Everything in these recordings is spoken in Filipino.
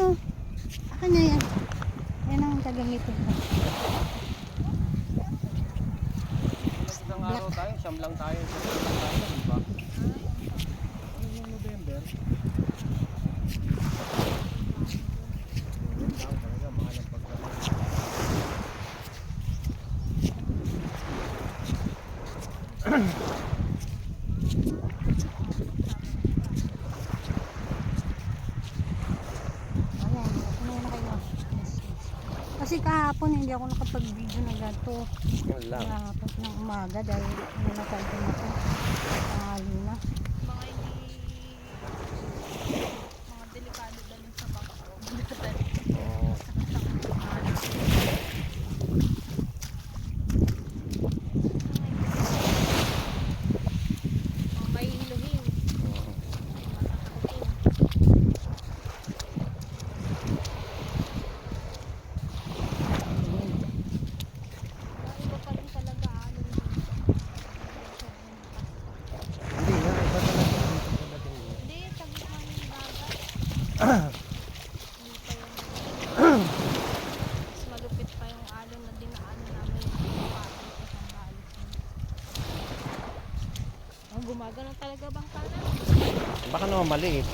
Ayan o. Akin na yan. Yan ang tagangipin ko. Isang araw tayo, siyam lang tayo. Diba? Yung November. Yun lang talaga, mahal ang pagkain. Kasi kahapon hindi ako nakapag-video na gato. Yun lang. Kahapon ng umaga dahil nilakad ko na ito. Tanghali na. Mga hindi mga delikado dali sa baka. Oo. Mga may hiluhin. Iba pa rin talaga ano Hindi nga, iba talaga. hindi, sa gitna ng dagat. Hindi pa yun. Mas malupit pa yung alon na dinaanan namin yung patay sa Sambales. Ang gumagano talaga bang pala? Baka naman maliit.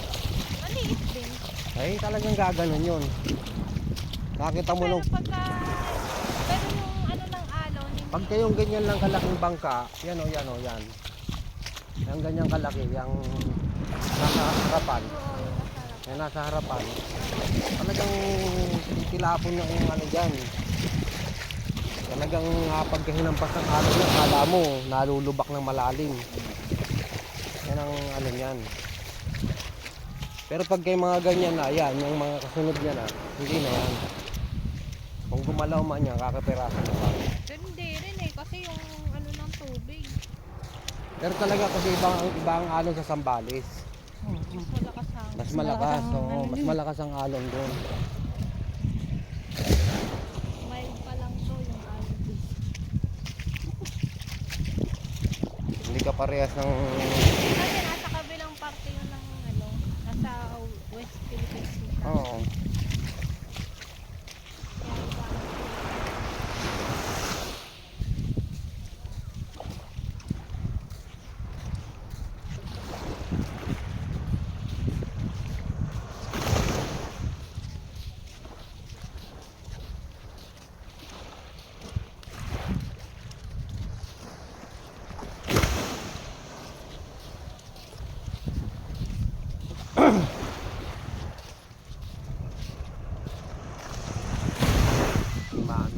Maliit din. Ay, talagang gaganon yun. Nakita mo Pero nung... pagka, pero yung ano ng alon, hindi. Pag kayong ganyan lang kalaking bangka, yan o, yan o, yan. Yung ganyan kalaki, yung nasa harapan. Oo, yung masarap. Yan nasa harapan. Talagang tilapon na yung ano dyan. Talagang pagkahinampas ng alon na, kala mo, nalulubak ng malalim. Yan ang ano yan. Pero pag kayo mga ganyan na, yan, yung mga kasunod niya na, hindi na yan. Kung gumalaw man yan, kakapirasan na pa. Pero hindi rin eh, kasi yung ano ng tubig. Pero talaga kasi ibang alon sa Sambales. Mas malakas ang Mas malakas malakas, ang oo, ano mas yun. malakas ang alon doon. mild pa lang to yung alon. Hindi ka parehas ng... Kasi nasa kabilang parte yun ng ano, nasa West Philippines Sea. Oo. Kaya iba.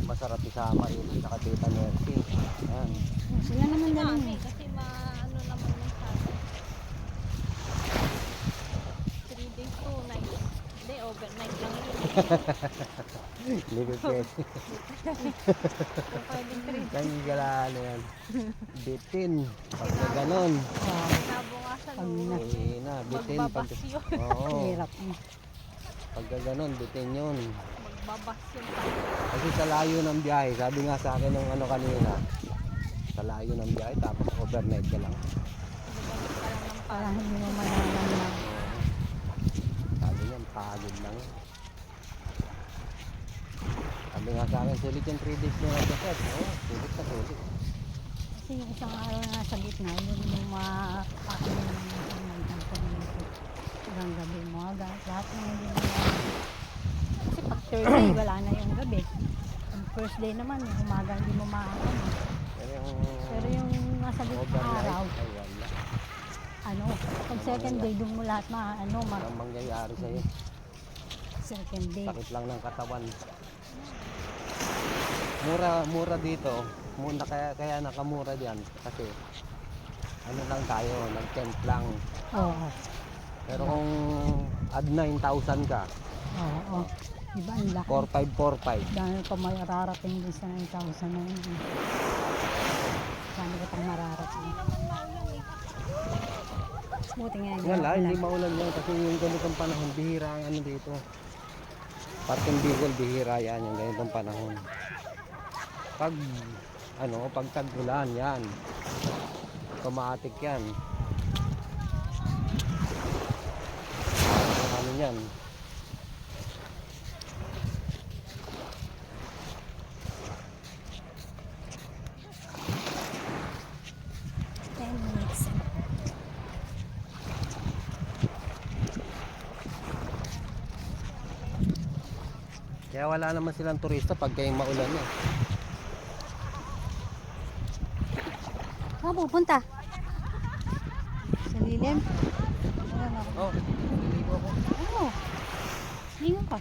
Masarap isama yun sa Tita Mercy. Ayan. Sila naman Marami galing. kasi ano naman yung sabi. 3 days 2 nights. Hindi, overnight lang yun. Hindi ko pwede. Kung pwedeng 3 Kaya gala ano yan. Bitin. Pagka ganon. kinabukasan Pag mo. Eh na, bitin. Pag... Magbabas yun. Oo. Hirap. Pagka ganon, bitin yun. Magbabas yun. Kasi sa layo ng biyahe, sabi nga sa akin ng ano kanina, sa layo ng biyahe, tapos overnight ka lang. Magbabas ka lang ng Parang parang. hindi mo malaman na. Sabi niya, pagod lang. Sabi nga sa akin, sulit yung 3 days nyo nagkasat. Oo, sulit na sulit. Kasi yung isang araw na nasa gitna, yun yung makakain ng hanggang gabi mo. Lahat ng hindi mo kasi pag third day, wala na yung gabi. Yung first day naman, yung umaga hindi mo makakain. Pero yung nasa gitna overnight, araw, ay wala. ano, pag second day, doon mo lahat Ang mangyayari sa'yo, second day. sakit lang ng katawan. Mura dito. Kaya nakamura diyan kasi ano lang tayo, nag-tent lang. Oo. Pero kung add 9,000 ka, Oo. Diba, ang laki. 4,545. Dahil pa may ararating din sa 9,000 na yun. Saan ka pang mararating? Naman maulan eh. Buti nga Wala, hindi maulan yan kasi yung ganitong panahon, bihira ang ano dito. Parting Bicol, bihira yan yung ganitong panahon. Pag pag tag-ulan yan, automatic yan. Ano yan? Kaya wala naman silang turista pag kayong maulan na. Saan pupunta? Sa lilim? Wala na ako. Oh, naliligo ako. Oo. Lingon ka.